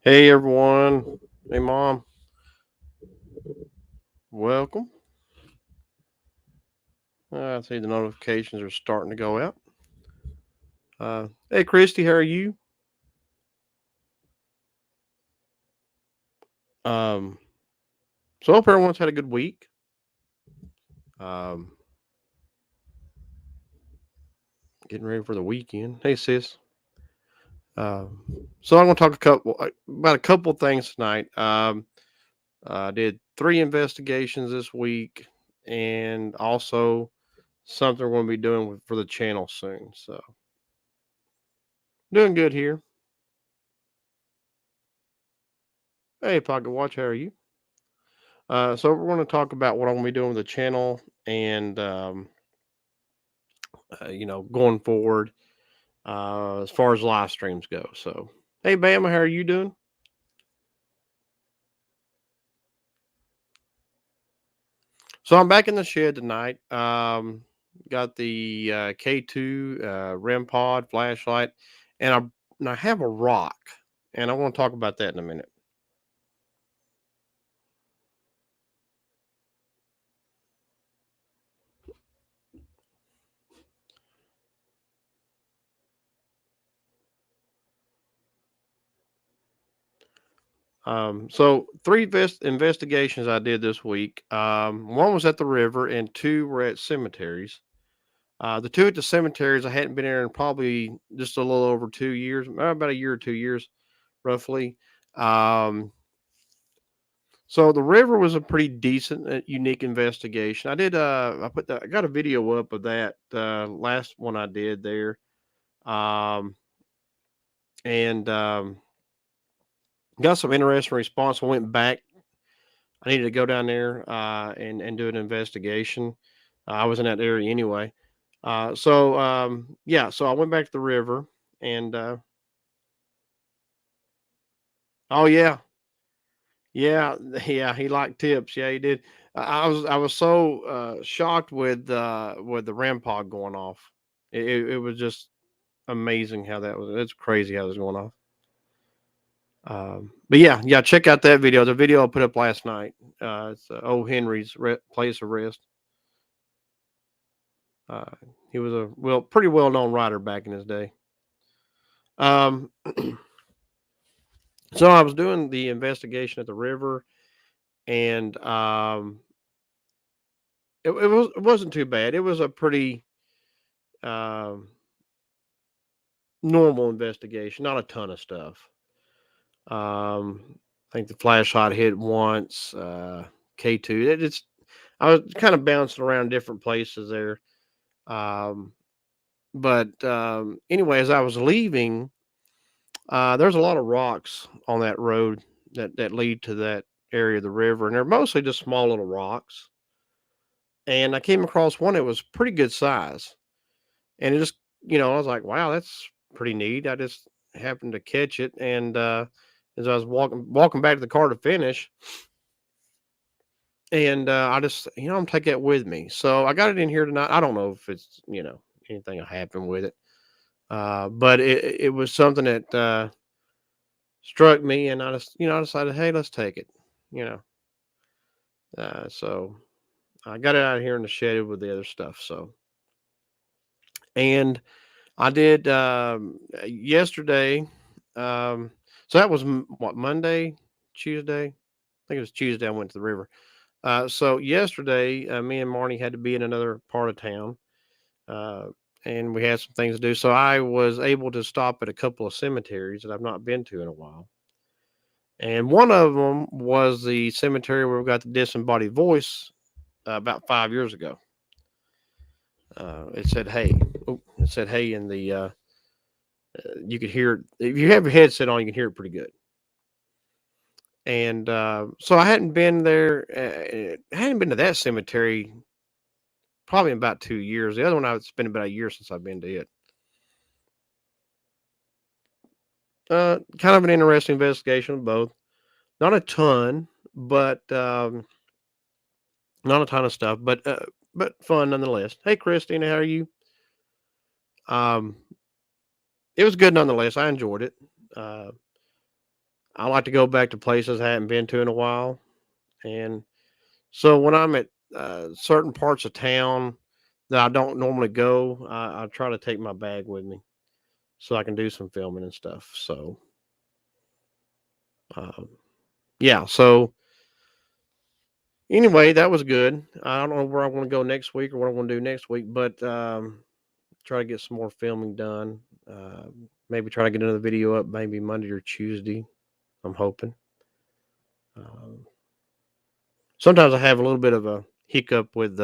Hey everyone. Hey mom. Welcome. I see the notifications are starting to go out. Hey Christy, how are you? Um, so I hope everyone's had a good week. Um, Getting ready for the weekend. Hey sis. Um, so I'm going to talk about a couple things tonight. I did 3 investigations this week, and also something we're going to be doing for the channel soon. So doing good here. Hey Pocket Watch, how are you? So we're going to talk about what I'm going to be doing with the channel and going forward as far as live streams go. So, hey Bama, how are you doing? So I'm back in the shed tonight. Got the K2 REM pod flashlight, and I have a rock, and I want to talk about that in a minute. So investigations I did this week. One was at the river, and two were at cemeteries. The two at the cemeteries, I hadn't been there in probably just a little over 2 years, about a year or 2 years, roughly. Um, so the river was a pretty decent, unique investigation. I got a video up of that last one I did there, um, and got some interesting response. I went back. I needed to go down there and do an investigation. I was in that area anyway. Yeah, so I went back to the river and oh yeah, yeah, he liked tips. Yeah, he did. I was so shocked with the REM pod going off. It was just amazing how that was. It's crazy how it was going off. But yeah, check out that video. The video I put up last night. It's old Henry's place of rest. Uh, he was a pretty well known writer back in his day. Um, so I was doing the investigation at the river, and it wasn't too bad. It was a pretty um, normal investigation, not a ton of stuff. I think the flashlight hit once. K2. I was kind of bouncing around different places there. Um, but anyway, as I was leaving, there's a lot of rocks on that road that lead to that area of the river, and they're mostly just small little rocks. And I came across one that was pretty good size, and it just I was like, wow, that's pretty neat. I just happened to catch it, and as I was walking back to the car to finish, and I just I'm gonna take that with me. So I got it in here tonight. I don't know if it's anything will happen with it, but it was something that struck me, and I decided, hey, let's take it. You know, so I got it out of here in the shed with the other stuff. So and I did yesterday. Um, so that was what, Monday, Tuesday. I think it was Tuesday. I went to the river. So yesterday, me and Marnie had to be in another part of town, uh, and we had some things to do. So I was able to stop at a couple of cemeteries that I've not been to in a while. And one of them was the cemetery where we got the disembodied voice about 5 years ago. It said "Hey," it said "Hey" in the you could hear it if you have your headset on. You can hear it pretty good. And so I hadn't been there. I hadn't been to that cemetery probably in about 2 years. The other one, it's been about a year since I've been to it. Kind of an interesting investigation of both. Not a ton, but not a ton of stuff, but fun nonetheless. Hey, Christina, how are you? Um, it was good nonetheless. I enjoyed it. Uh, I like to go back to places I haven't been to in a while. And so when I'm at certain parts of town that I don't normally go, I try to take my bag with me so I can do some filming and stuff. So, um, yeah. So anyway, that was good. I don't know where I want to go next week or what I want to do next week, but try to get some more filming done. Maybe try to get another video up maybe Monday or Tuesday. I'm hoping. Um, Sometimes I have a little bit of a hiccup with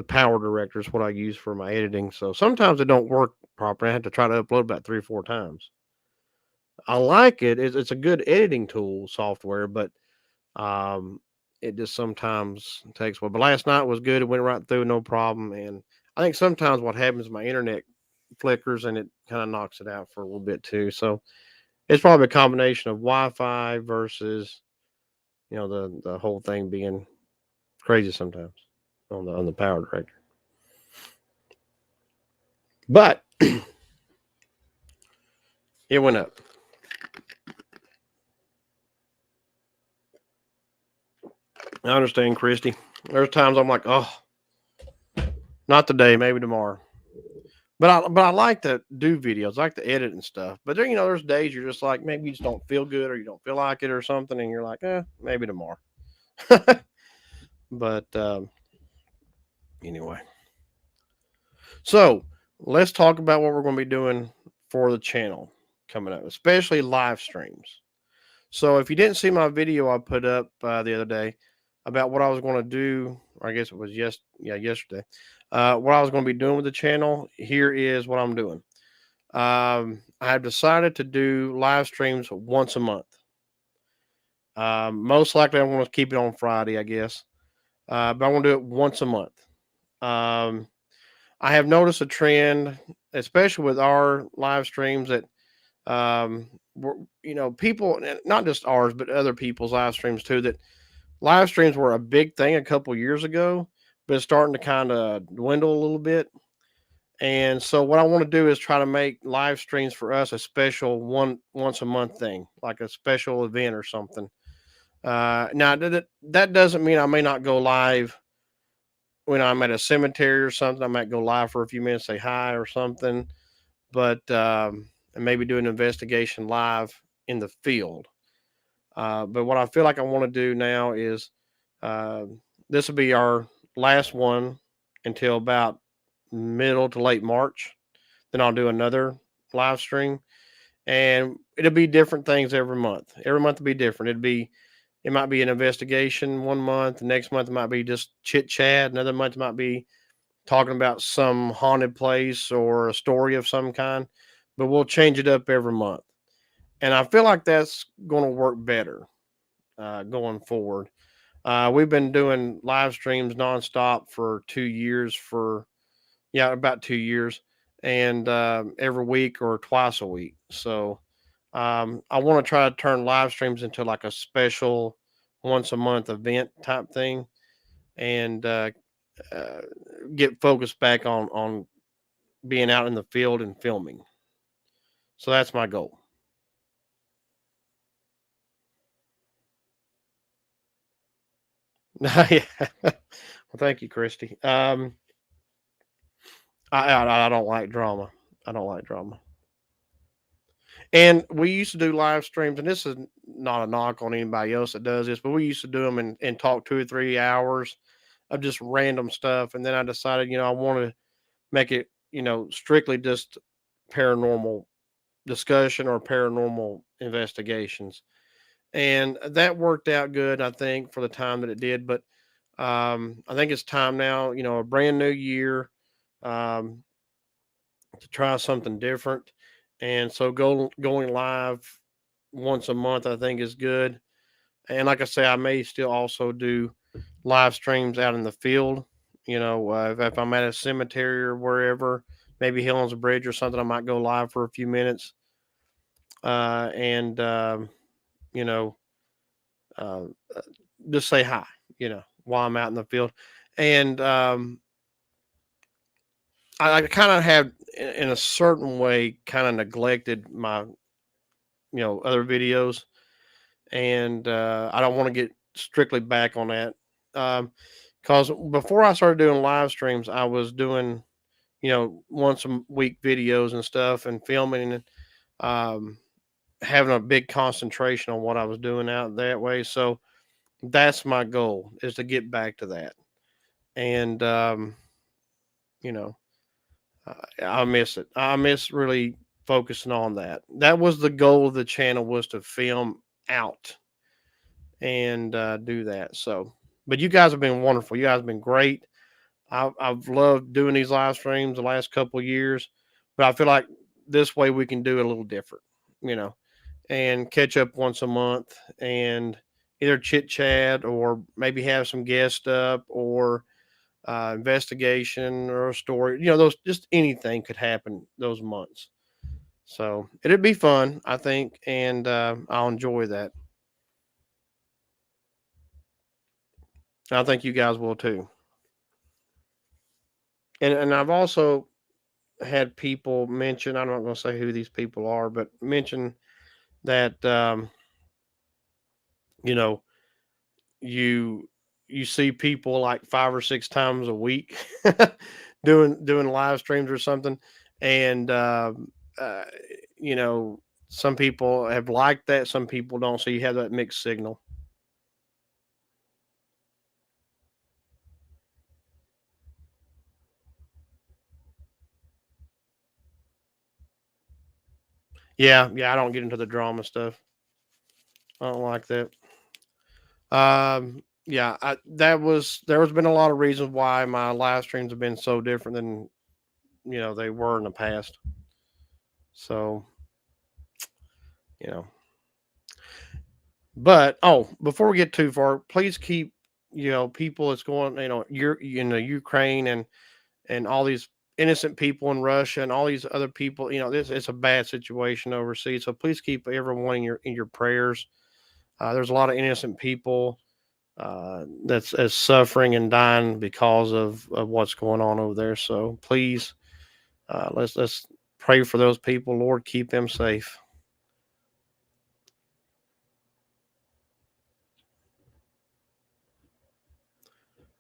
Power Directors, what I use for my editing. So sometimes it don't work properly. I have to try to upload about 3 or 4 times. I like it. It's a good editing tool software, but um, it just sometimes takes a while. But last night was good. It went right through, no problem. And I think sometimes what happens, my internet flickers and it kind of knocks it out for a little bit too. So it's probably a combination of Wi-Fi versus the whole thing being crazy sometimes on the Power Director. But it went up. I understand, Christy. There's times I'm like, oh, not today, maybe tomorrow. But I like to do videos, I like to edit and stuff. But there's days you're just like maybe you just don't feel good or you don't feel like it or something, and you're like, maybe tomorrow. But anyway, so let's talk about what we're going to be doing for the channel coming up, especially live streams. So if you didn't see my video I put up the other day about what I was going to do, or I guess it was yesterday, what I was going to be doing with the channel, here is what I'm doing. I have decided to do live streams once a month. Most likely, I want to keep it on Friday, I guess, but I want to do it once a month. Um, I have noticed a trend, especially with our live streams, that people, not just ours, but other people's live streams too, that live streams were a big thing a couple years ago, but it's starting to kind of dwindle a little bit. And so what I want to do is try to make live streams for us a special once a month thing, like a special event or something. Now that doesn't mean I may not go live when I'm at a cemetery or something. I might go live for a few minutes, say hi or something, but and maybe do an investigation live in the field. But what I feel like I want to do now is uh, this will be our last one until about middle to late March. Then I'll do another live stream, and it'll be different things every month. Every month will be different. It might be an investigation one month. The next month it might be just chit chat. Another month it might be talking about some haunted place or a story of some kind. But we'll change it up every month, and I feel like that's going to work better going forward. We've been doing live streams nonstop for 2 years, about 2 years, and every week or twice a week. So I want to try to turn live streams into like a special once a month event type thing, and uh, get focused back on being out in the field and filming. So that's my goal. Yeah. Well, thank you, Christy. I don't like drama. I don't like drama. And we used to do live streams, and this is not a knock on anybody else that does this, but we used to do them and talk 2 or 3 hours of just random stuff. And then I decided, I want to make it, strictly just paranormal discussion or paranormal investigations. And that worked out good, I think, for the time that it did. But I think it's time now, a brand new year, um, to try something different. And so going live once a month, I think is good. And like I say, I may still also do live streams out in the field. If I'm at a cemetery or wherever, maybe Helen's Bridge or something, I might go live for a few minutes, and you know, uh, uh, just say hi. While I'm out in the field, and I kind of have, in a certain way, kind of neglected my other videos. and I don't want to get strictly back on that. Because before I started doing live streams, I was doing, once a week videos and stuff and filming and um, having a big concentration on what I was doing out that way. So that's my goal, is to get back to that. And, you know, I miss it. I miss really focusing on that. That was the goal of the channel, was to film out and do that. So, but you guys have been wonderful. You guys have been great. I've loved doing these live streams the last couple of years, but I feel like this way we can do it a little different, you know, and catch up once a month and either chit chat or maybe have some guest up or investigation or a story. Those, just anything could happen those months. So it'd be fun, I think, and I'll enjoy that. I think you guys will too. And I've also had people mention, I'm not going to say who these people are, but mention that you know you you see people like 5 or 6 times a week doing live streams or something, and uh, you know some people have liked that, some people don't. So you have that mixed signal. Yeah, yeah, I don't get into the drama stuff. I don't like that. Yeah, there has been a lot of reasons why my live streams have been so different than they were in the past. So you know, but before we get too far, please keep people that's going Ukraine and all these innocent people in Russia and all these other people. This it's a bad situation overseas. So please keep everyone in your prayers. There's a lot of innocent people that's suffering and dying because of what's going on over there. So please, let's pray for those people. Lord, keep them safe.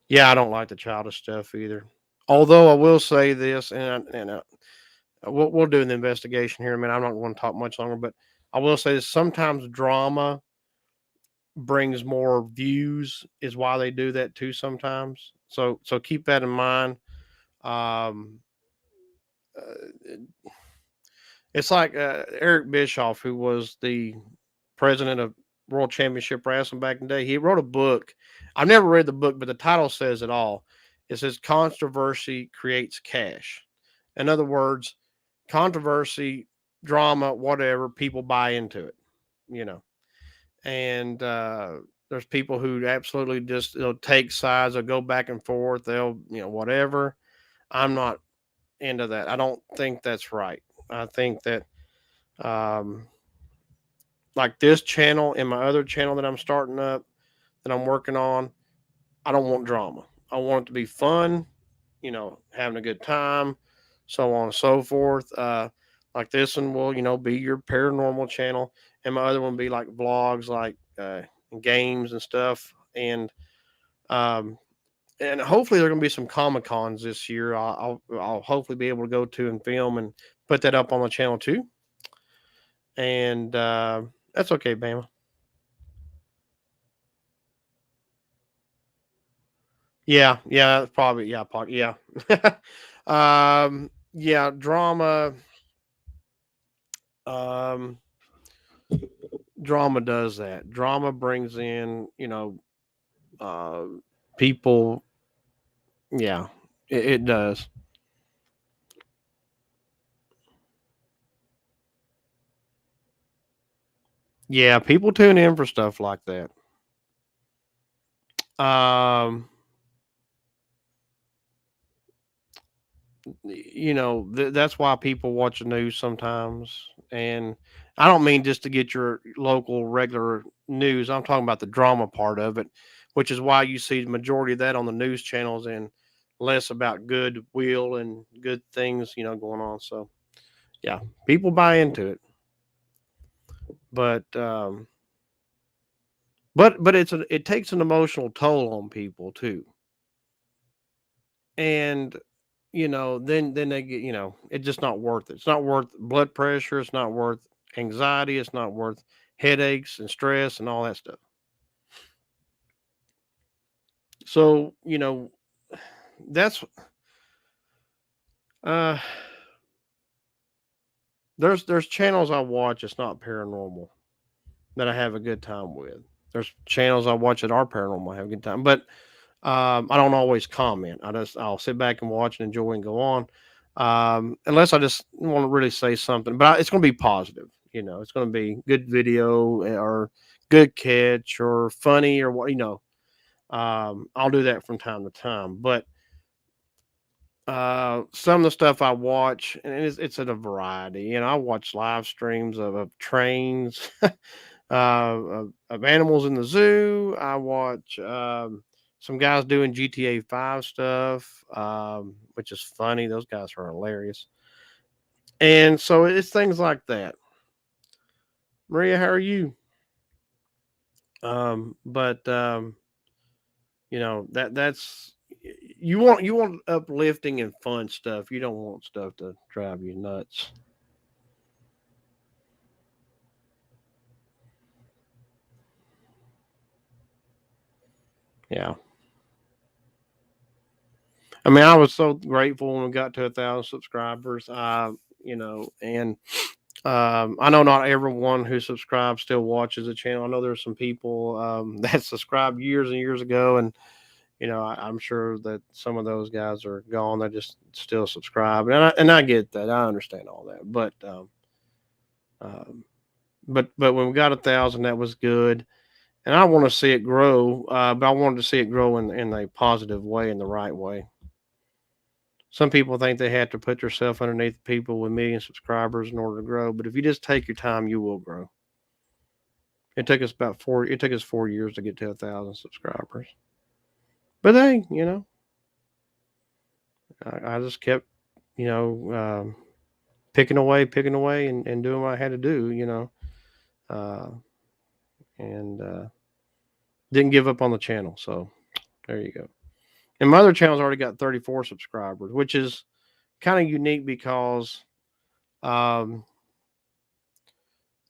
Yeah, I don't like the childish stuff either. Although I will say this, and we'll do an investigation here in a minute. I'm not going to talk much longer, but I will say this: sometimes drama brings more views, is why they do that too. Sometimes, so keep that in mind. Um, it's like Eric Bischoff, who was the president of World Championship Wrestling back in the day. He wrote a book. I've never read the book, but the title says it all. It says controversy creates cash. In other words, controversy, drama, whatever, people buy into it, you know. And there's people who absolutely just take sides or go back and forth. They'll, whatever. I'm not into that. I don't think that's right. I think that um, like this channel and my other channel that I'm starting up, that I'm working on, I don't want drama. I want it to be fun, having a good time, so on and so forth. Like this one will, be your paranormal channel, and my other one be like vlogs, like games and stuff, um, and hopefully there are going to be some Comic Cons this year. I'll hopefully be able to go to and film and put that up on the channel too. And that's okay, Bama. Yeah, yeah, probably, yeah, yeah. Yeah, drama. Um, Drama does that. Drama brings in, uh, people. Yeah, it does. Yeah, people tune in for stuff like that. Um, that's why people watch the news sometimes. And I don't mean just to get your local regular news. I'm talking about the drama part of it, which is why you see the majority of that on the news channels and less about goodwill and good things, going on. So yeah, people buy into it. But But it takes an emotional toll on people too. And then they get, it's just not worth it. It's not worth blood pressure, it's not worth anxiety, it's not worth headaches and stress and all that stuff. So, that's uh there's channels I watch. It's not paranormal that I have a good time with. There's channels I watch that are paranormal, I have a good time. But I don't always comment. I'll sit back and watch and enjoy and go on. Unless I just want to really say something, but it's going to be positive. It's going to be good video, or good catch or funny or what. I'll do that from time to time. But some of the stuff I watch, and it's at a variety. I watch live streams of trains, of animals in the zoo. I watch some guys doing GTA 5 stuff, which is funny. Those guys are hilarious. And so it's things like that. Maria, how are you? But that's you want uplifting and fun stuff. You don't want stuff to drive you nuts. Yeah. I mean, I was so grateful when we got to 1,000 subscribers. And I know not everyone who subscribes still watches the channel. I know there's some people that subscribed years and years ago, and I'm sure that some of those guys are gone. They just still subscribe, and I get that. I understand all that, um, but when we got 1,000, that was good, and I want to see it grow. But I wanted to see it grow in a positive way, in the right way. Some people think they have to put themselves underneath people with million subscribers in order to grow, but if you just take your time, you will grow. It took us 4 years to get to 1,000 subscribers. But hey, I just kept, you know, picking away, and doing what I had to do, uh, and didn't give up on the channel. So there you go. And my other channel's already got 34 subscribers, which is kind of unique because um,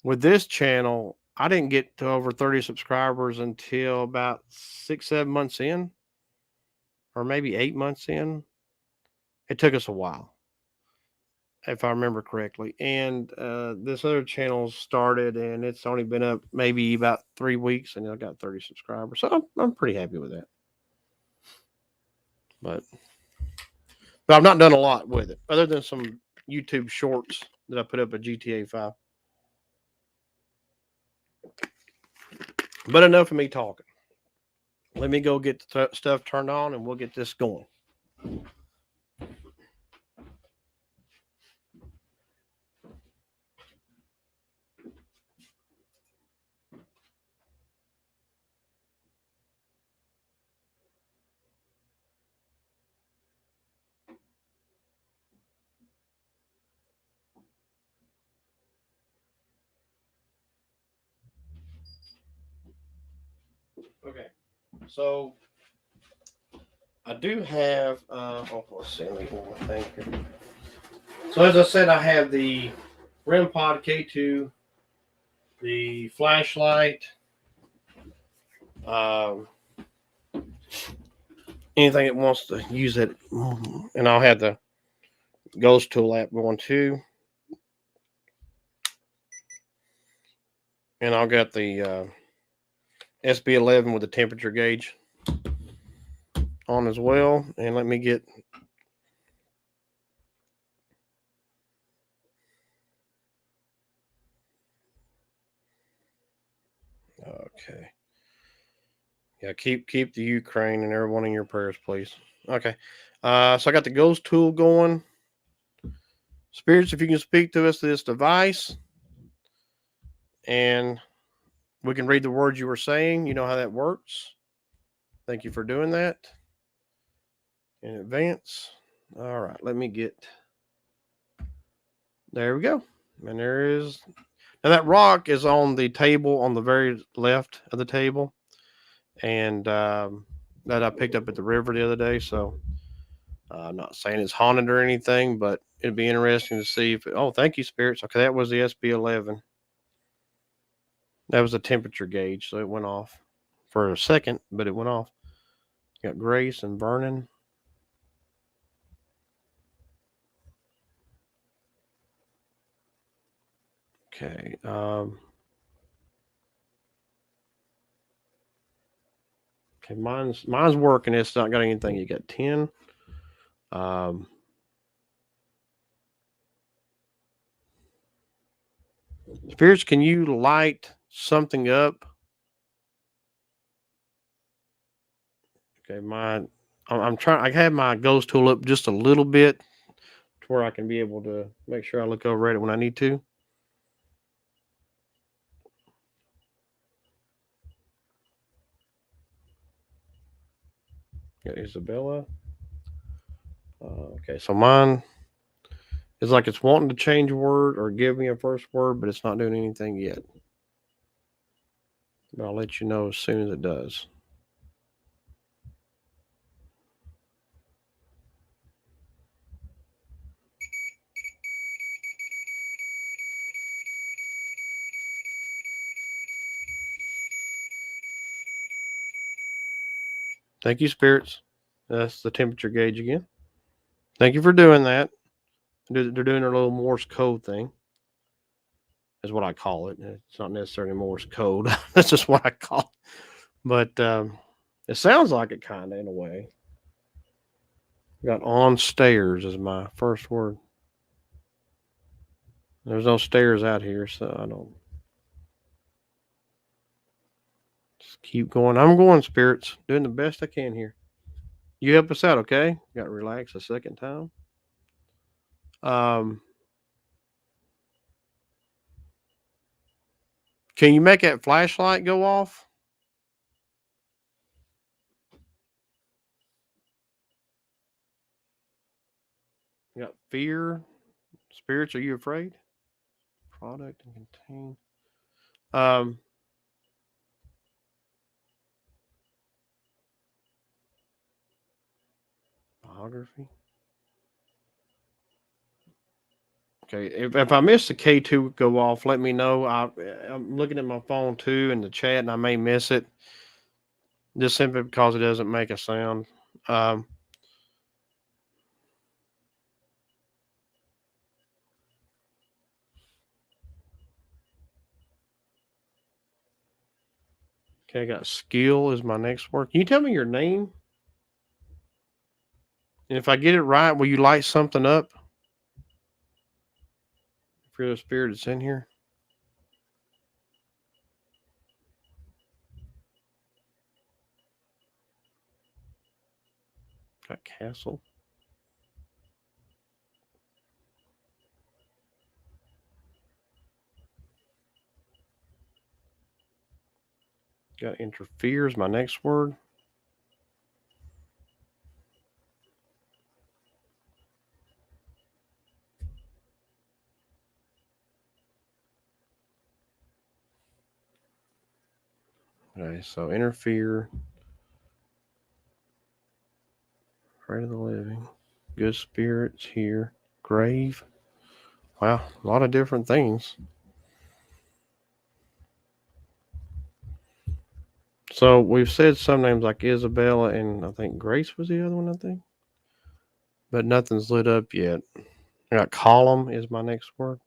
with this channel, I didn't get to over 30 subscribers until about 6, 7 months in, or maybe 8 months in. It took us a while, if I remember correctly. And this other channel started, and it's only been up maybe about 3 weeks, and I got 30 subscribers. So I'm pretty happy with that. But I've not done a lot with it, other than some YouTube shorts that I put up at GTA 5. But enough of me talking. Let me go get the stuff turned on, and we'll get this going. Okay. So I do have. Let's see. Let me hold my thing here. So as I said, I have the REM Pod K2, the flashlight, um, anything that wants to use it, and I'll have the Ghost Tool app going too, and I'll got the SB11 with the temperature gauge on as well. And let me get. Okay. Yeah, keep the Ukraine and everyone in your prayers, please. Okay. So I got the Ghost Tool going. Spirits, if you can speak to us to this device, and we can read the words you were saying. You know how that works. Thank you for doing that in advance. All right, let me get. There we go. And there is. And that rock is on the table on the very left of the table, and that I picked up at the river the other day. So I'm not saying it's haunted or anything, but it'd be interesting to see if. Oh, thank you, spirits. Okay, that was the SB11. That was a temperature gauge, so it went off for a second, but it went off. Got Grace and Vernon. Okay. Okay, mine's working. It's not got anything. You got 10. Um, Spirits, can you light something up? Okay, I'm trying. I have my ghost tool up just a little bit to where I can be able to make sure I look over at it when I need to. Got Isabella. Okay, so mine is like it's wanting to change a word or give me a first word, but it's not doing anything yet. But I'll let you know as soon as it does. Thank you, spirits. That's the temperature gauge again. Thank you for doing that. They're doing their little Morse code thing, is what I call it. It's not necessarily Morse code. That's just what I call it. But it sounds like it kind of in a way. Got on stairs as my first word. There's no stairs out here, so I don't. Just keep going. I'm going, spirits. Doing the best I can here. You help us out, okay? Got to relax a second time. Um, can you make that flashlight go off? You got fear. Spirits, are you afraid? Product and contain. Um, Biography. Okay, if I miss the K2 go off, let me know. I'm looking at my phone too in the chat, and I may miss it just simply because it doesn't make a sound. Um, okay, I got skill is my next word. Can you tell me your name? And if I get it right, will you light something up? If you're the spirit that's in here. Got castle. Got interfere is my next word. Okay, so interfere. Afraid of the living. Good spirits here. Grave. Wow, a lot of different things. So we've said some names like Isabella and I think Grace was the other one, I think. But nothing's lit up yet. I got column is my next word.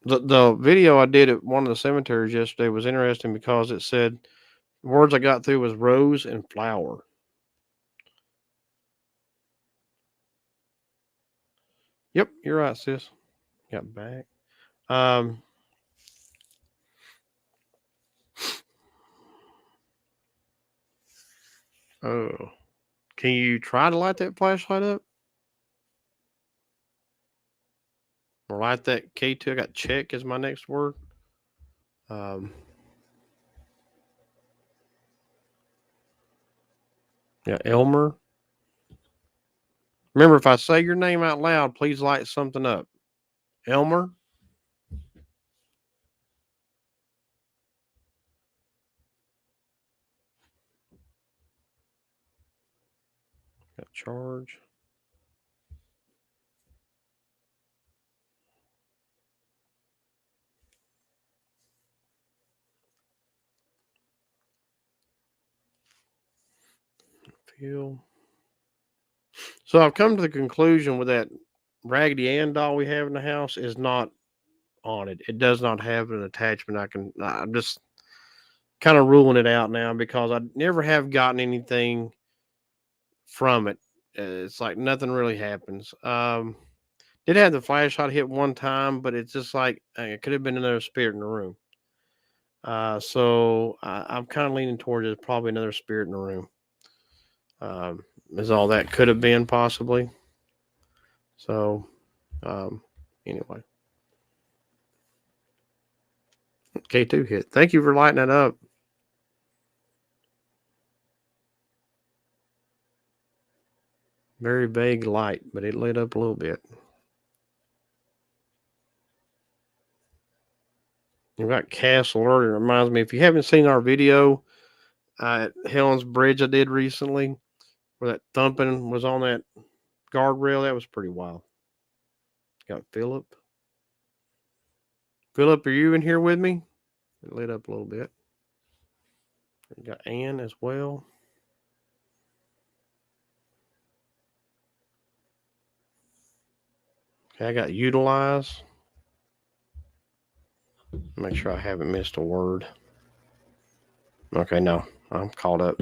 The video I did at one of the cemeteries yesterday was interesting because it said words I got through was rose and flower. Yep, you're right, sis. Got back. Um, oh, can you try to light that flashlight up or light that K2? I got check as my next word. Um, yeah, Elmer. Remember, if I say your name out loud, please light something up. Elmer. Got charge. Feel. So I've come to the conclusion with that Raggedy Ann doll we have in the house is not on it. It does not have an attachment. I'm just kind of ruling it out now because I never have gotten anything from it. It's like nothing really happens. Did have the flashlight hit one time, but it's just like it could have been another spirit in the room. So I'm kind of leaning towards it's probably another spirit in the room. Is all that could have been possibly. So anyway, K2 hit. Thank you for lighting that up. Very vague light, but it lit up a little bit. You've got Castle Alert. It reminds me, if you haven't seen our video at Helen's Bridge I did recently, where that thumping was on that guardrail, that was pretty wild. Got Philip. Philip, are you in here with me? It lit up a little bit. We got Ann as well. Okay, I got utilize. Make sure I haven't missed a word. Okay, no, I'm caught up.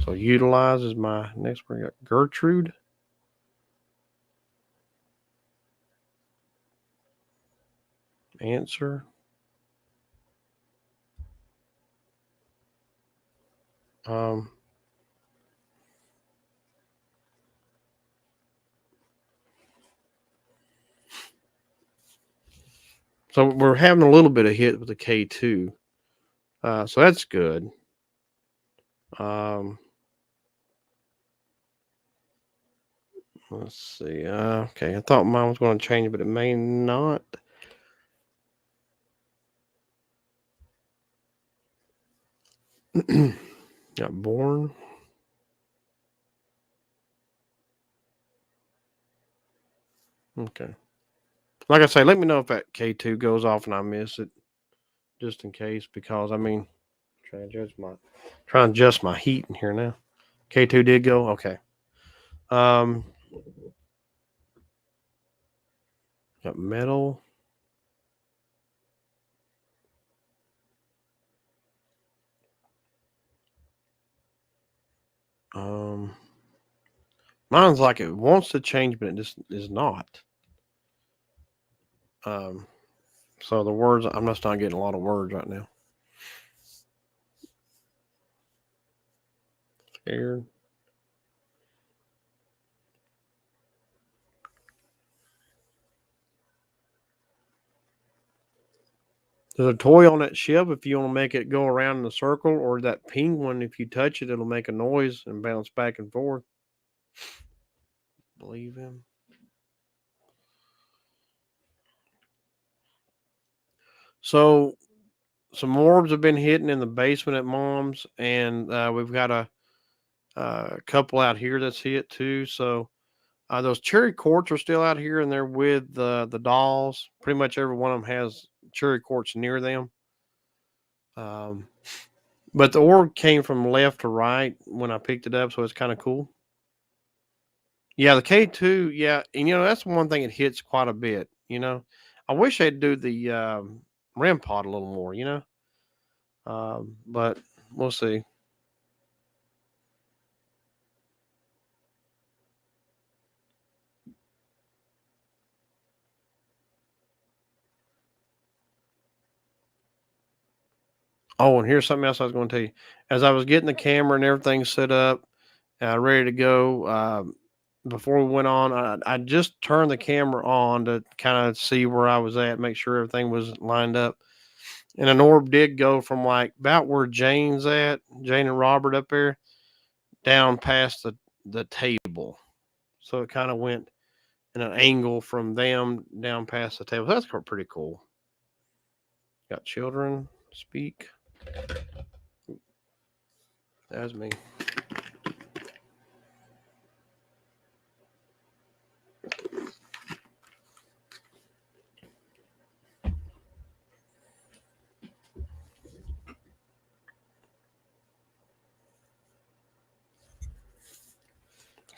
So utilize is my next word. Gertrude. Answer. So we're having a little bit of hit with the K2. So that's good. Let's see. Okay, I thought mine was going to change, but it may not. Got born. Okay. Like I say, let me know if that K2 goes off and I miss it, just in case. Because I mean, trying to adjust my heat in here now. K2 did go. Okay. Got metal. Mine's like it wants to change, but it just is not. So the words, I'm just not getting a lot of words right now. Scared. There's a toy on that ship if you want to make it go around in a circle, or that penguin, if you touch it, it'll make a noise and bounce back and forth. Believe him. So some orbs have been hitting in the basement at Mom's, and we've got a couple out here that's hit too. So those cherry quartz are still out here, and they're with the dolls. Pretty much every one of them has cherry quartz near them. But the orb came from left to right when I picked it up, so it's kind of cool. Yeah, the K2, yeah, and that's one thing it hits quite a bit. I wish they'd do the REM pod a little more. But we'll see. Oh, and here's something else I was going to tell you. As I was getting the camera and everything set up, ready to go, before we went on, I just turned the camera on to kind of see where I was at, make sure everything was lined up. And an orb did go from like about where Jane and Robert up there, down past the table. So it kind of went in an angle from them down past the table. That's pretty cool. Got children speak. That's me.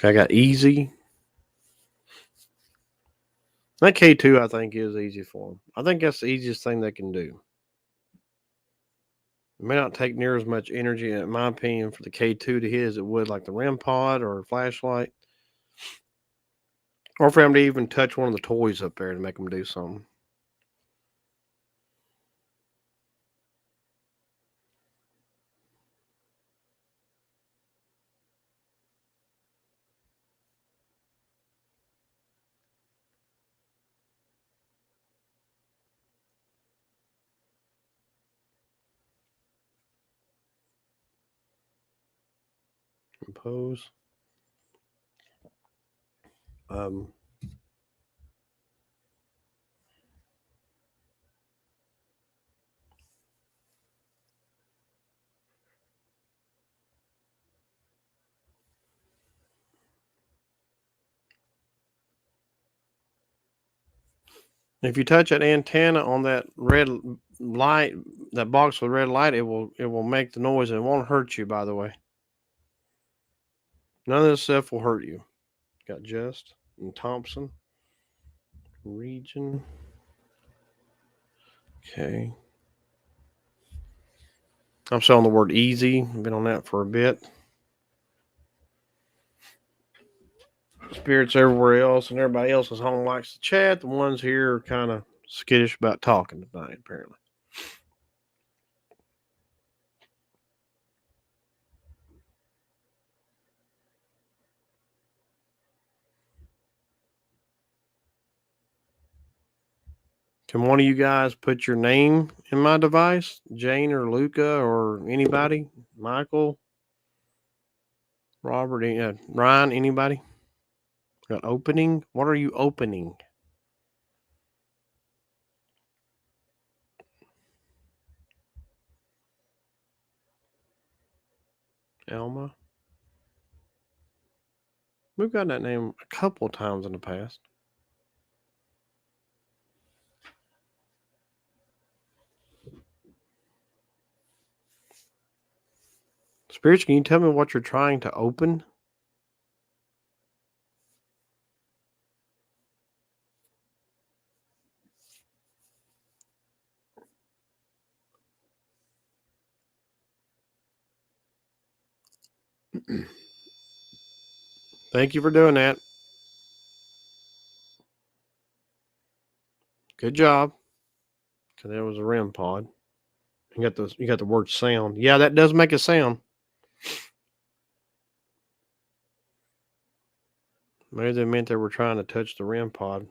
I got easy. That K2, I think, is easy for them. I think that's the easiest thing they can do. It may not take near as much energy, in my opinion, for the K2 to hit as it would like the REM pod or flashlight, or for them to even touch one of the toys up there to make them do something. Compose. Um, if you touch that antenna on that red light, that box with red light, it will make the noise and it won't hurt you. By the way, none of this stuff will hurt you. Got Just and Thompson region. Okay. I'm selling the word easy. I've been on that for a bit. Spirits everywhere else, and everybody else is home likes to chat. The ones here are kind of skittish about talking tonight, apparently. Can one of you guys put your name in my device? Jane or Luca or anybody? Michael, Robert, Ryan, anybody? Got opening? What are you opening? Elma? We've got that name a couple times in the past. Spirits, can you tell me what you're trying to open? Thank you for doing that. Good job. Because that was a REM pod. You got the word sound. Yeah, that does make a sound. Maybe they meant they were trying to touch the REM pod.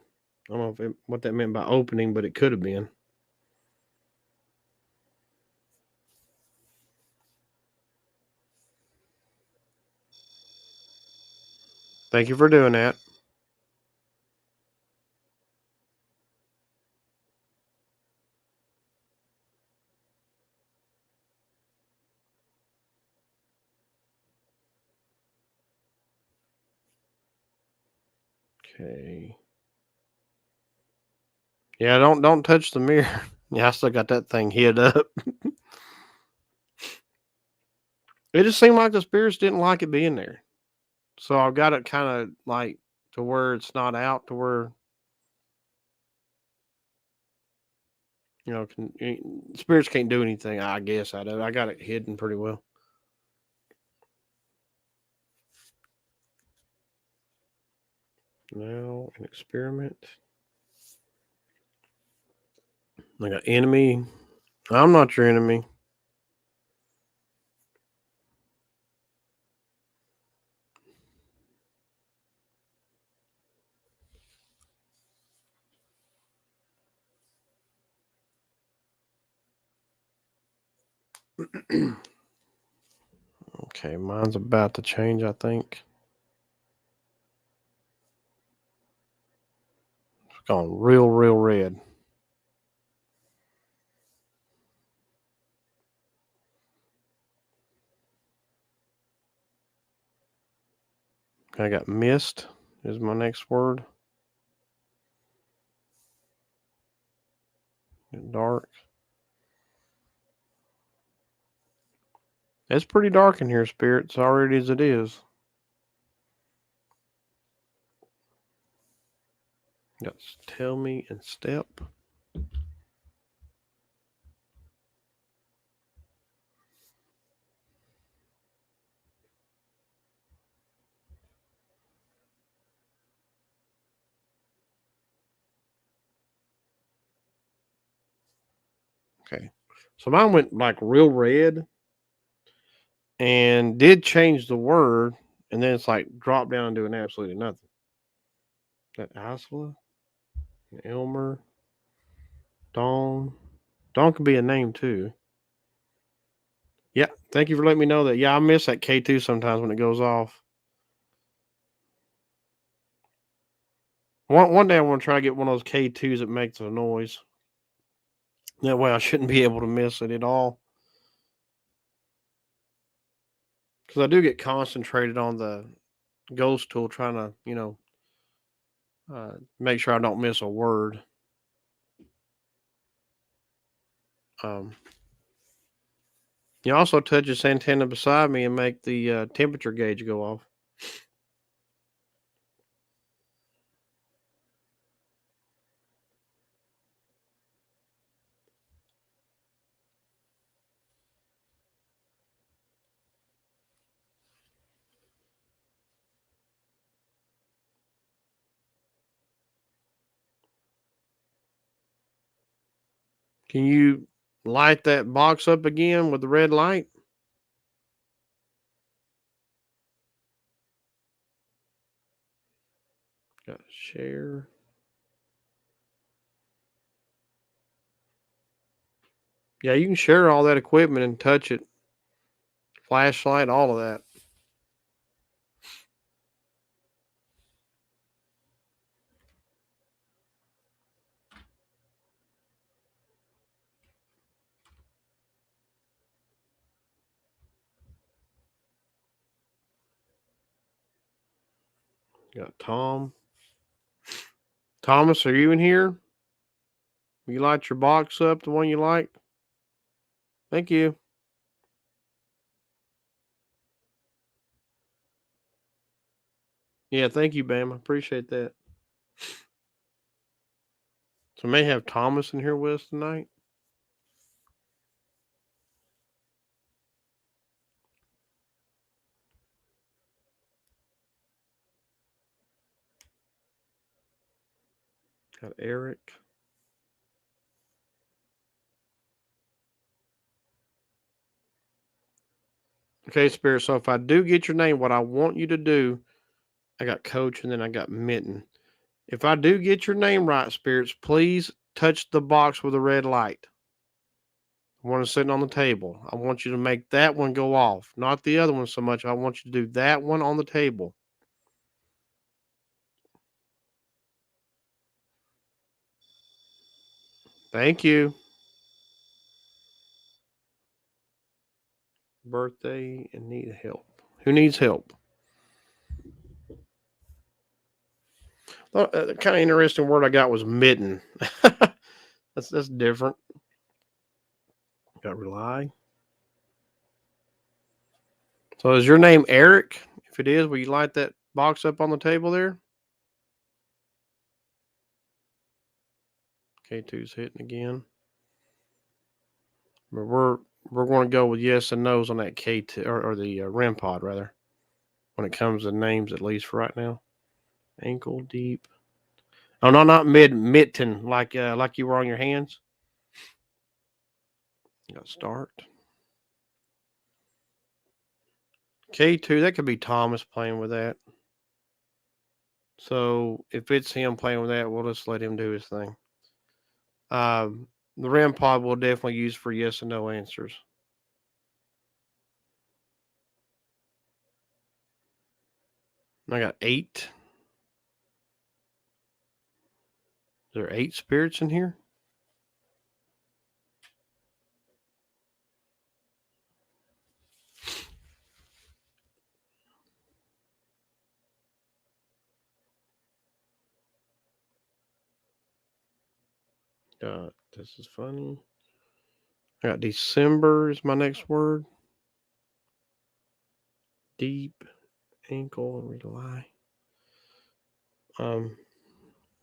I don't know what that meant by opening, but it could have been. Thank you for doing that. Okay. Yeah, don't touch the mirror. Yeah, I still got that thing hid up. It just seemed like the spirits didn't like it being there. So I've got it kind of like to where it's not out to where spirits can't do anything. I guess out of it. I got it hidden pretty well. Now an experiment. I got enemy. I'm not your enemy. Okay, mine's about to change, I think. Gone real red. I got mist is my next word. Dark. It's pretty dark in here, spirits, already as it is. Got tell me and step. Okay. So mine went like real red and did change the word, and then it's like dropped down to an absolutely nothing. That Isla, Elmer, Dawn. Dawn could be a name too. Yeah, thank you for letting me know that. Yeah, I miss that K2 sometimes when it goes off. One day I want to try to get one of those K2s that makes a noise. That way I shouldn't be able to miss it at all. Because I do get concentrated on the ghost tool trying to, make sure I don't miss a word. Um, you also touch this antenna beside me and make the temperature gauge go off. Can you light that box up again with the red light? Got share. Yeah, you can share all that equipment and touch it. Flashlight, all of that. Got Tom. Thomas, are you in here? You light your box up, the one you like? Thank you. Yeah, thank you, Bam. I appreciate that. So may have Thomas in here with us tonight. Got Eric. Okay, Spirit. So if I do get your name, what I want you to do, I got Coach and then I got Mitten. If I do get your name right, Spirits, please touch the box with a red light. The one that's sitting on the table. I want you to make that one go off, not the other one so much. I want you to do that one on the table. Thank you. Birthday and need help. Who needs help? The kind of interesting word I got was mitten. That's different. Got rely. So is your name Eric? If it is, will you light that box up on the table there? K2's hitting again. But we're going to go with yes and no's on that K2 or the REM pod rather. When it comes to names, at least for right now. Ankle deep. Oh no, not mitten like you were on your hands. Got start. K2, that could be Thomas playing with that. So if it's him playing with that, we'll just let him do his thing. The REM pod we'll definitely use for yes and no answers. I got 8. there 8 spirits in here? This is funny. I got December is my next word. Deep, ankle, and rely.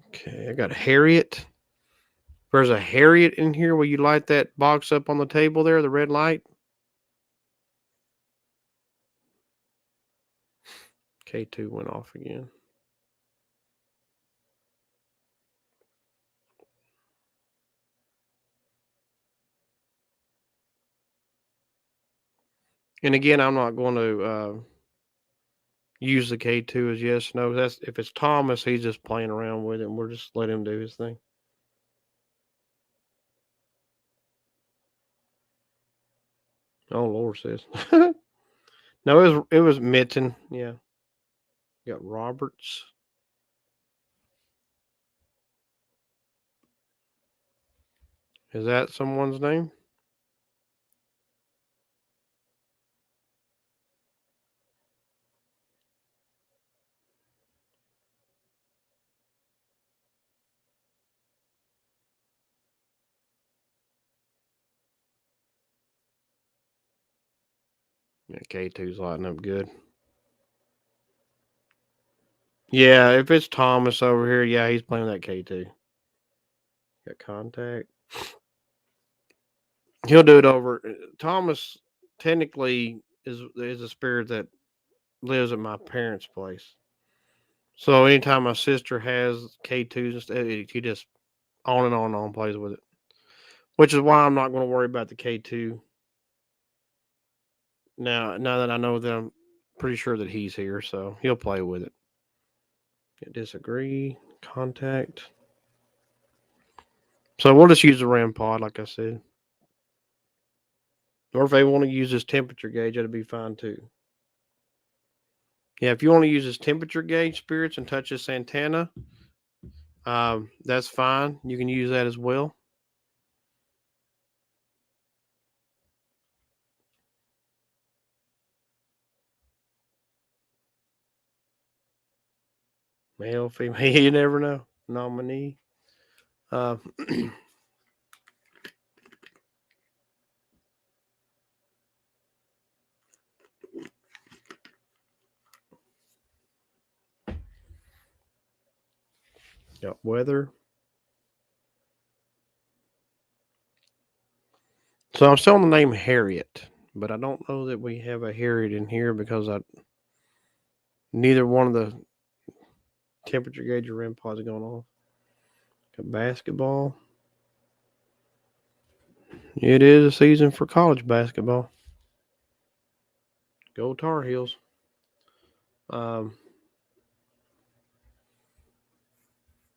Okay, I got Harriet. There's a Harriet in here. Will you light that box up on the table there, the red light? K2 went off again. And again, I'm not going to use the K2 as yes, no. That's if it's Thomas, he's just playing around with it, and we'll just let him do his thing. Oh, Lord says. No, it was Mitten. Yeah. You got Roberts. Is that someone's name? Yeah, K2's lighting up good. Yeah, if it's Thomas over here, yeah, he's playing that K2. Got contact. He'll do it over. Thomas technically is a spirit that lives at my parents' place. So anytime my sister has K2s and stuff, he just on and on plays with it. Which is why I'm not going to worry about the K2 now that I know that I'm pretty sure that he's here, so he'll play with it. Disagree, contact. So we'll just use the REM pod, like I said. Or if they want to use this temperature gauge, that'd be fine too. Yeah, if you want to use this temperature gauge spirits and touch this antenna, that's fine. You can use that as well. Male, female, you never know. Nominee. Uh, got weather. So I'm still on the name Harriet, but I don't know that we have a Harriet in here because neither one of the temperature gauge or REM pods are going off. Got basketball. It is a season for college basketball. Go Tar Heels. And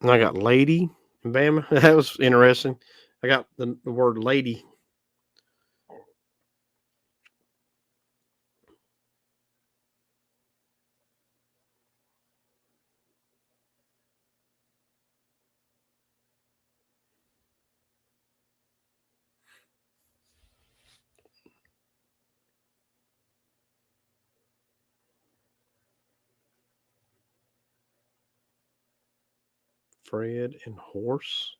I got lady in Bama. That was interesting. I got the word lady. Fred and horse.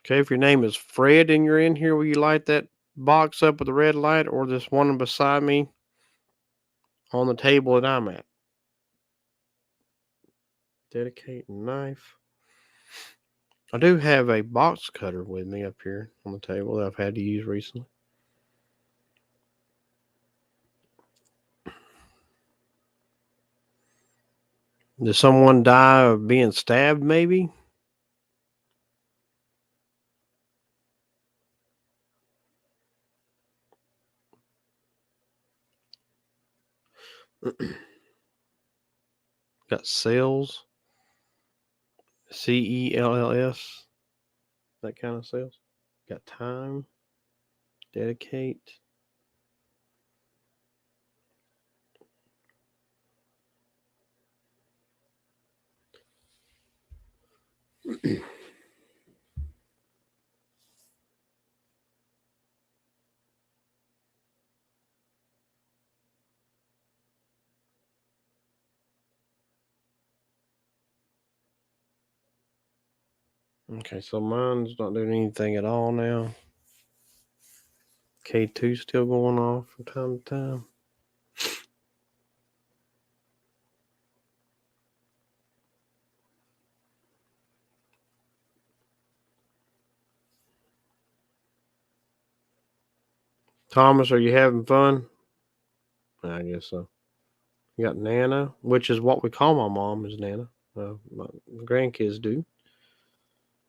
Okay, if your name is Fred and you're in here, will you light that box up with the red light or this one beside me on the table that I'm at? Dedicate knife. I do have a box cutter with me up here on the table that I've had to use recently. Did someone die of being stabbed, maybe? Got sales. CELLS. That kind of sales. Got time. Dedicate. Okay, so mine's not doing anything at all now. K2 still going off from time to time. Thomas, are you having fun? I guess so. You got Nana, which is what we call my mom, is Nana. My grandkids do.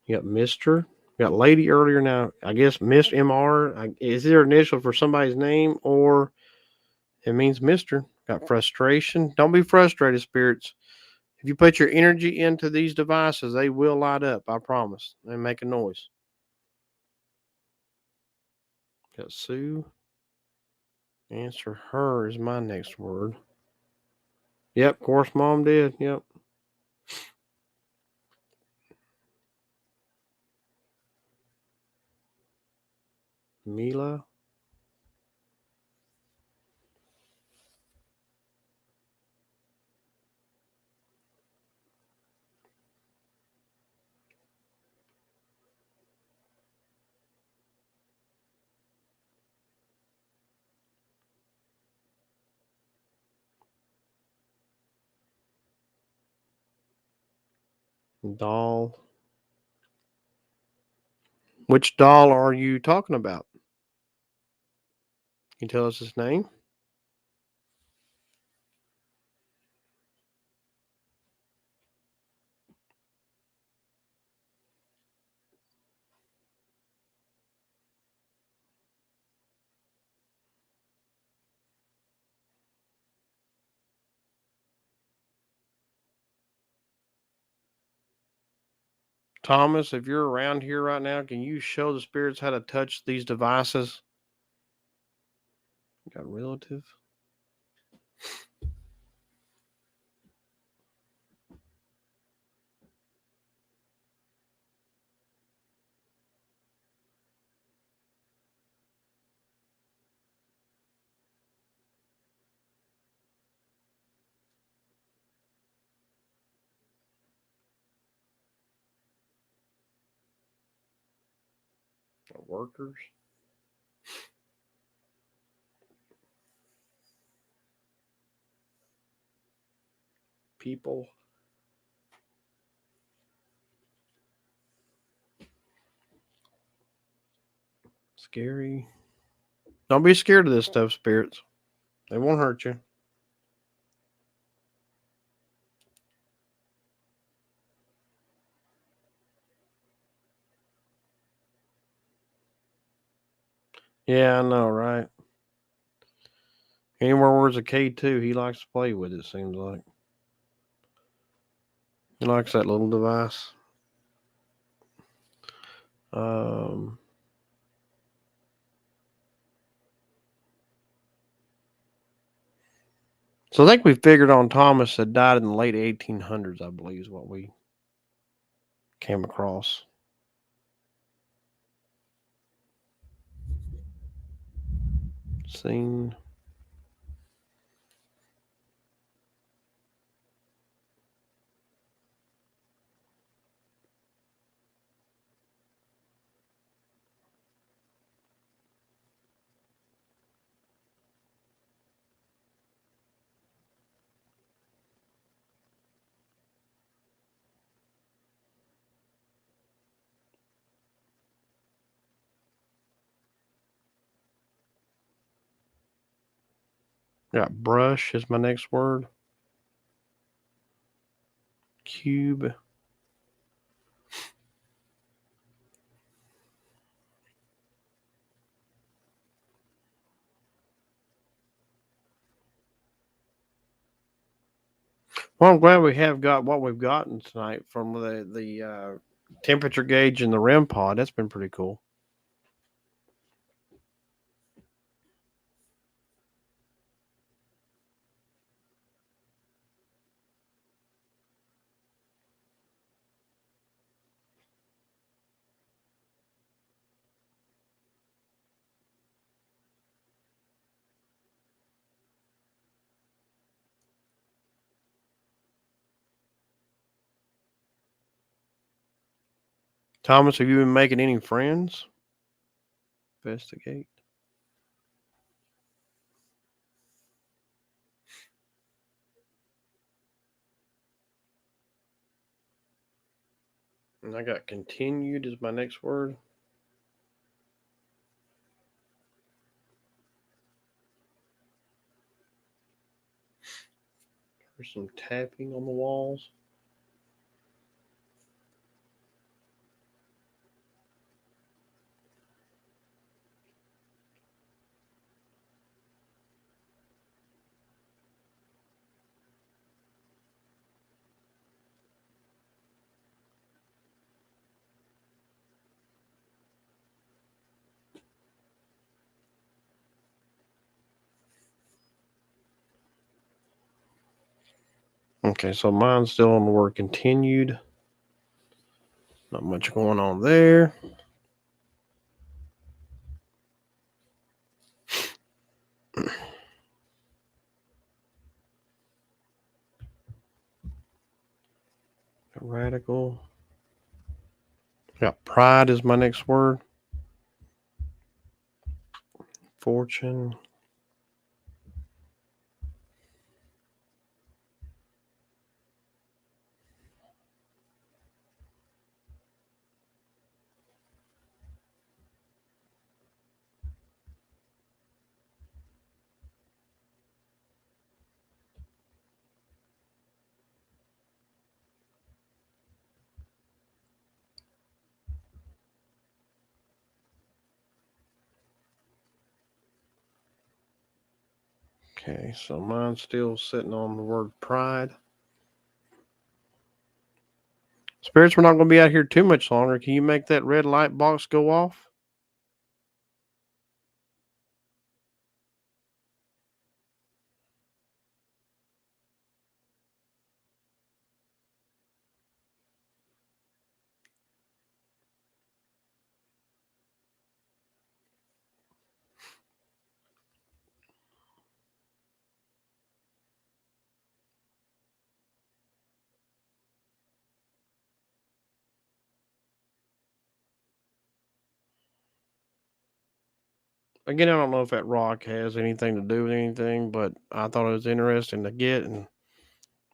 You got Mister. You got Lady earlier now. I guess Miss MR. Is there initial for somebody's name or it means Mister? Got frustration. Don't be frustrated, spirits. If you put your energy into these devices, they will light up. I promise. They make a noise. Got Sue. Answer her is my next word. Yep, of course, mom did. Yep. Mila. Doll. Which doll are you talking about? Can you tell us his name? Thomas, if you're around here right now, can you show the spirits how to touch these devices? Got a relative? Workers? People? Scary? Don't be scared of this stuff, spirits. They won't hurt you. Yeah, I know, right? Anywhere where there's a K2, he likes to play with it, seems like. He likes that little device. Um, so I think we figured on Thomas that died in the late 1800s, I believe, is what we came across. Seen. Got brush is my next word. Cube. Well, I'm glad we have got what we've gotten tonight from the temperature gauge and the REM pod. That's been pretty cool. Thomas, have you been making any friends? Investigate. And I got continued as my next word. There's some tapping on the walls. Okay, so mine's still on the word continued. Not much going on there. Radical. Got pride is my next word. Fortune. Okay, so mine's still sitting on the word pride. Spirits, we're not going to be out here too much longer. Can you make that red light box go off? Again, I don't know if that rock has anything to do with anything, but I thought it was interesting to get. And,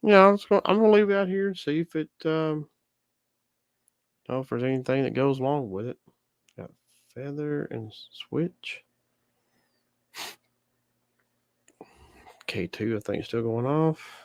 I'm going to leave it out here and see if it, if there's anything that goes along with it. Got feather and switch. K2, I think, is still going off.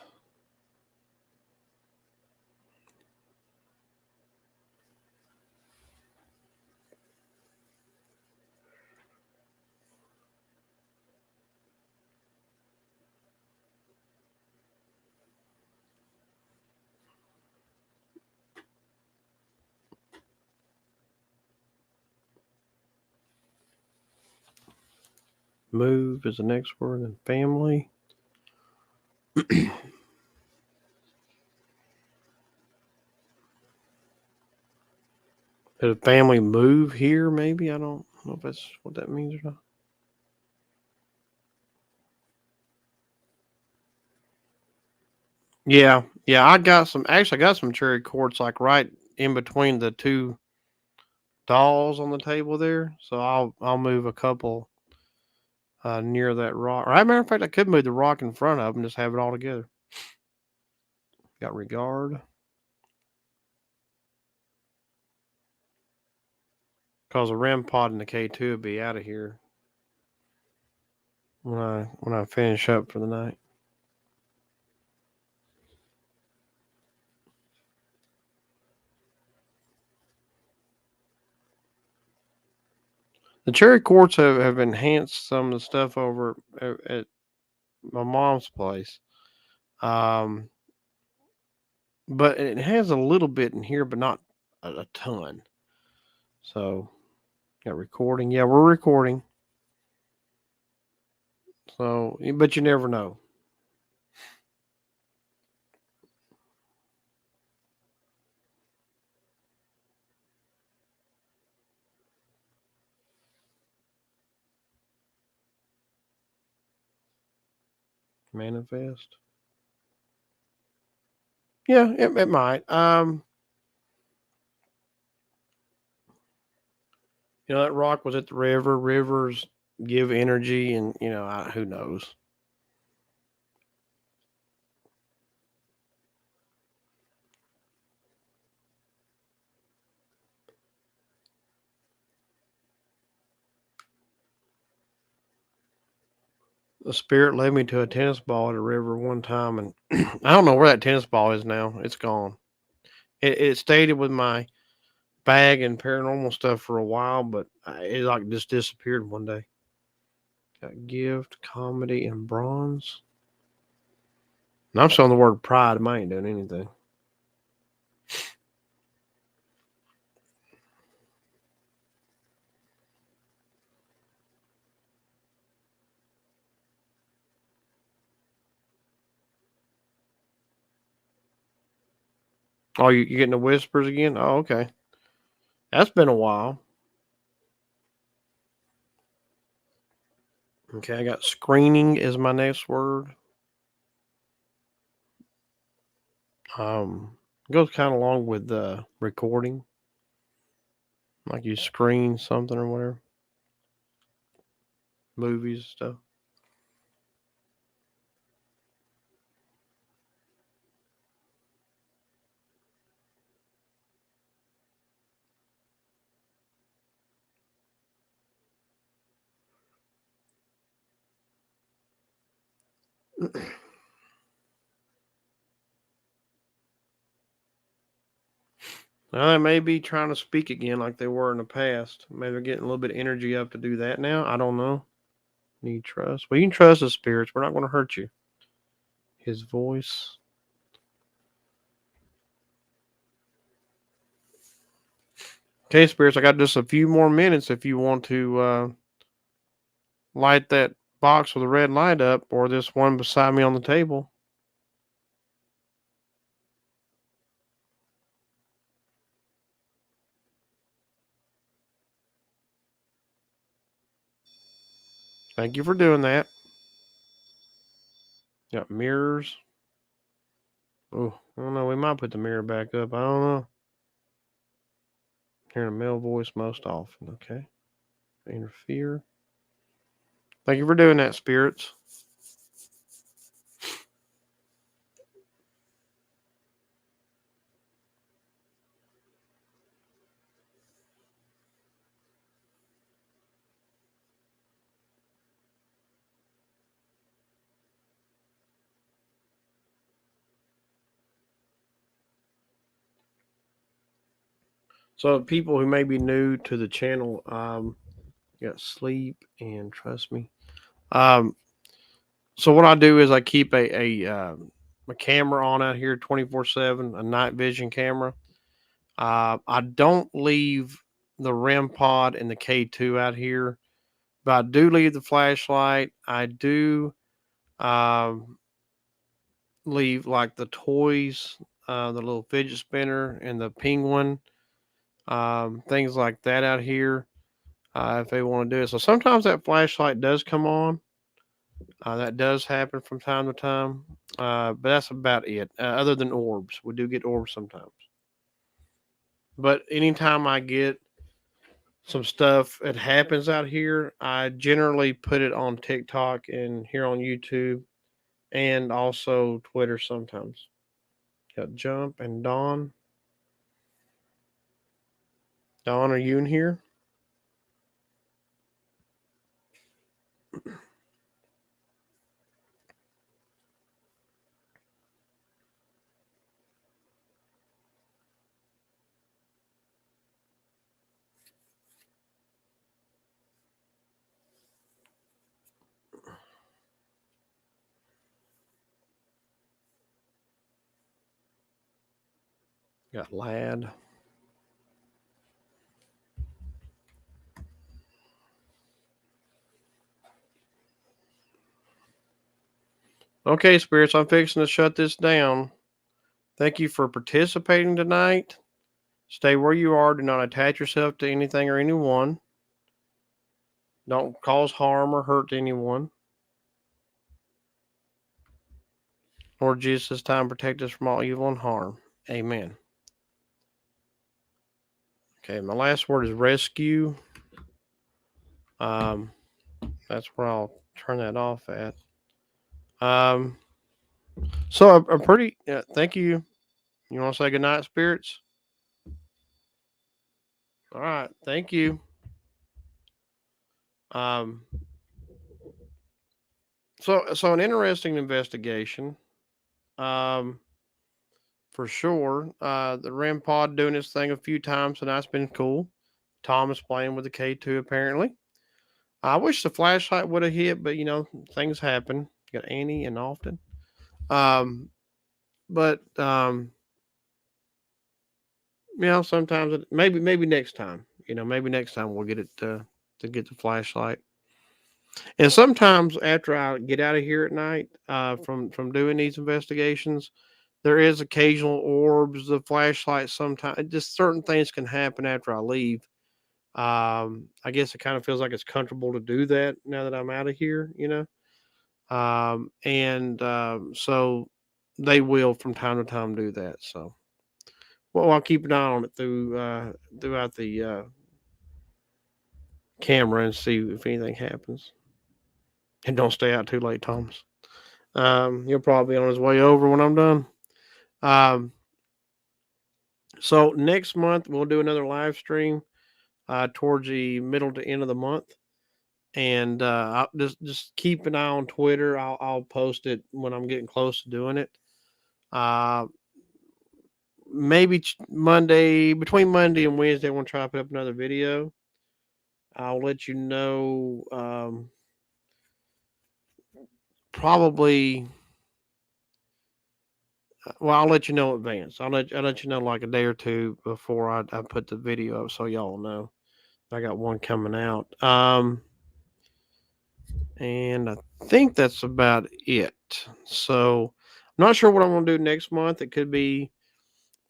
Move is the next word, and family. Did a family move here? Maybe I don't know if that's what that means or not. Yeah, yeah. I got some. Actually, I got some cherry quartz like right in between the two dolls on the table there. So I'll move a couple near that rock. Or, as a matter of fact, I could move the rock in front of them, just have it all together. Got regard. Cause the REM pod and the K2 would be out of here when I finish up for the night. The cherry quartz have enhanced some of the stuff over at my mom's place. Um, but it has a little bit in here, but not a ton. So, got recording. Yeah, we're recording. So, but you never know. Manifest. Yeah, it might. That rock was at the river. Rivers give energy, and who knows. The spirit led me to a tennis ball at a river one time, and I don't know where that tennis ball is now. It's gone. It stayed with my bag and paranormal stuff for a while, but it like just disappeared one day. Got gift, comedy, and bronze. And I'm showing the word pride. I ain't doing anything. Oh, you getting the whispers again? Oh, okay. That's been a while. Okay, I got screening is my next word. Goes kind of along with recording, like you screen something or whatever, movies stuff. They may be trying to speak again like they were in the past. Maybe they're getting a little bit of energy up to do that now. I don't know. Need trust. Well, you can trust the spirits. We're not going to hurt you. His voice. Okay, spirits. I got just a few more minutes if you want to light that box with a red light up, or this one beside me on the table. Thank you for doing that. Got mirrors. Oh, I don't know. We might put the mirror back up. I don't know. Hearing a male voice most often. Okay. Interfere. Thank you for doing that, spirits. So, people who may be new to the channel, you got sleep and trust me. Um, so what I do is I keep a camera on out here 24/7, a night vision camera. I don't leave the REM pod and the K2 out here, but I do leave the flashlight. I do um, leave like the toys, the little fidget spinner and the penguin, things like that out here if they want to do it. So sometimes that flashlight does come on. That does happen from time to time, but that's about it. Other than orbs, we do get orbs sometimes. But anytime I get some stuff that happens out here, I generally put it on TikTok and here on YouTube and also Twitter sometimes. Got Jump and Dawn. Dawn, are you in here? Got Lad. Okay, spirits, I'm fixing to shut this down. Thank you for participating tonight. Stay where you are. Do not attach yourself to anything or anyone. Don't cause harm or hurt to anyone. Lord Jesus, this time protect us from all evil and harm. Amen. Okay, my last word is rescue. Um, that's where I'll turn that off at. Um, so a pretty thank you. You want to say goodnight, spirits? All right, thank you. Um, so an interesting investigation. Um, for sure. The REM pod doing his thing a few times, and that's been cool. Thomas playing with the K2 apparently. I wish the flashlight would have hit, but things happen. You got Annie and Often. Um, but sometimes maybe next time. Maybe next time we'll get it to get the flashlight. And sometimes after I get out of here at night, from doing these investigations, there is occasional orbs, the flashlight. Sometimes just certain things can happen after I leave. I guess it kind of feels like it's comfortable to do that now that I'm out of here. And so they will from time to time do that. So, well, I'll keep an eye on it throughout the camera and see if anything happens. And don't stay out too late, Thomas. He'll probably be on his way over when I'm done. Um, so next month we'll do another live stream towards the middle to end of the month, and I'll just keep an eye on Twitter. I'll post it when I'm getting close to doing it. Uh, maybe Monday, between Monday and Wednesday, we'll try to put up another video. I'll let you know. Probably. Well, I'll let you know in advance. I'll let you know like a day or two before I put the video up, so y'all know. I got one coming out. And I think that's about it. So I'm not sure what I'm gonna do next month. It could be,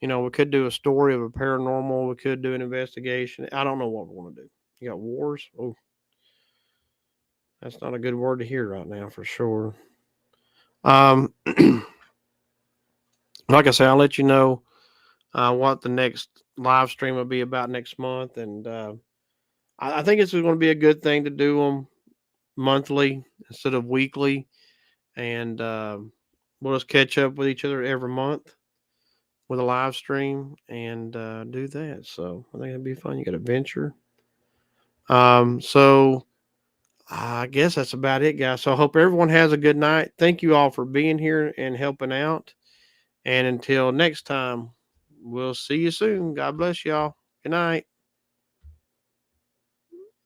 we could do a story of a paranormal. We could do an investigation. I don't know what we're gonna do. You got wars. Oh, that's not a good word to hear right now for sure. Um, like I say, I'll let you know what the next live stream will be about next month, and I think it's going to be a good thing to do them monthly instead of weekly, and we'll just catch up with each other every month with a live stream and do that. So I think it'd be fun. You got adventure. So I guess that's about it, guys. So I hope everyone has a good night. Thank you all for being here and helping out. And until next time, we'll see you soon. God bless y'all. Good night.